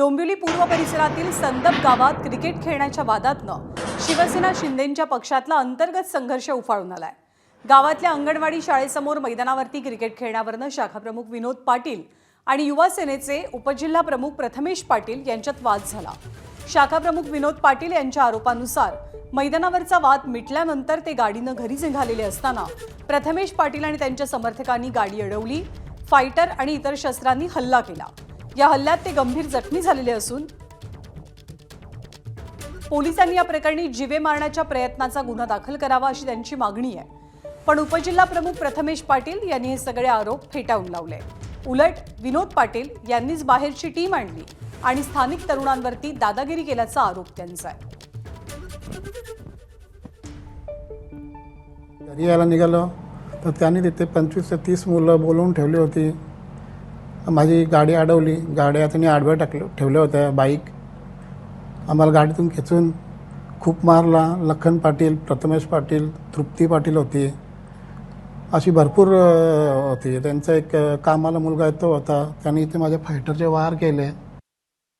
डोंबिवली पूर्व परिसरातील संदप गावात क्रिकेट खेळण्याच्या वादातनं शिवसेना शिंदेंच्या पक्षातला अंतर्गत संघर्ष उफाळून आलाय। गावातल्या अंगणवाडी शाळेसमोर मैदानावरती क्रिकेट खेळण्यावरनं शाखाप्रमुख विनोद पाटील आणि युवा सेनेचे उपजिल्हा प्रमुख प्रथमेश पाटील यांच्यात वाद झाला। शाखाप्रमुख विनोद पाटील यांच्या आरोपानुसार मैदानावरचा वाद मिटल्यानंतर ते गाडीनं घरी निघालेले असताना प्रथमेश पाटील आणि त्यांच्या समर्थकांनी गाडी अडवली। फायटर आणि इतर शस्त्रांनी हल्ला केला। या हल्ल्यात ते गंभीर जखमी झालेले असून पोलिसांनी या प्रकरणी जीवे मारण्याच्या प्रयत्नाचा गुन्हा दाखल करावा अशी त्यांची मागणी आहे। पण उपजिल्हा प्रमुख प्रथमेश पाटील यांनी हे सगळे आरोप फेटाळून लावले। उलट विनोद पाटील यांनीच बाहेरची टीम आणली आणि स्थानिक तरुणांवरती दादागिरी केल्याचा आरोप त्यांचा आहे। घरी यायला निघालो तर त्यांनी तिथे 25 ते 30 मुलं बोलवून ठेवली होती। माझी गाडी अडवली, गाड्या त्यांनी आडव्या ठेवल्या होत्या बाईक। आम्हाला गाडीतून खेचून खूप मारला। लखन पाटील, प्रथमेश पाटील, तृप्ती पाटील होती, अशी भरपूर होती। त्यांचा एक कामाला मुलगा येतो होता, त्यांनी इथे माझ्या फायटरचे वार केले।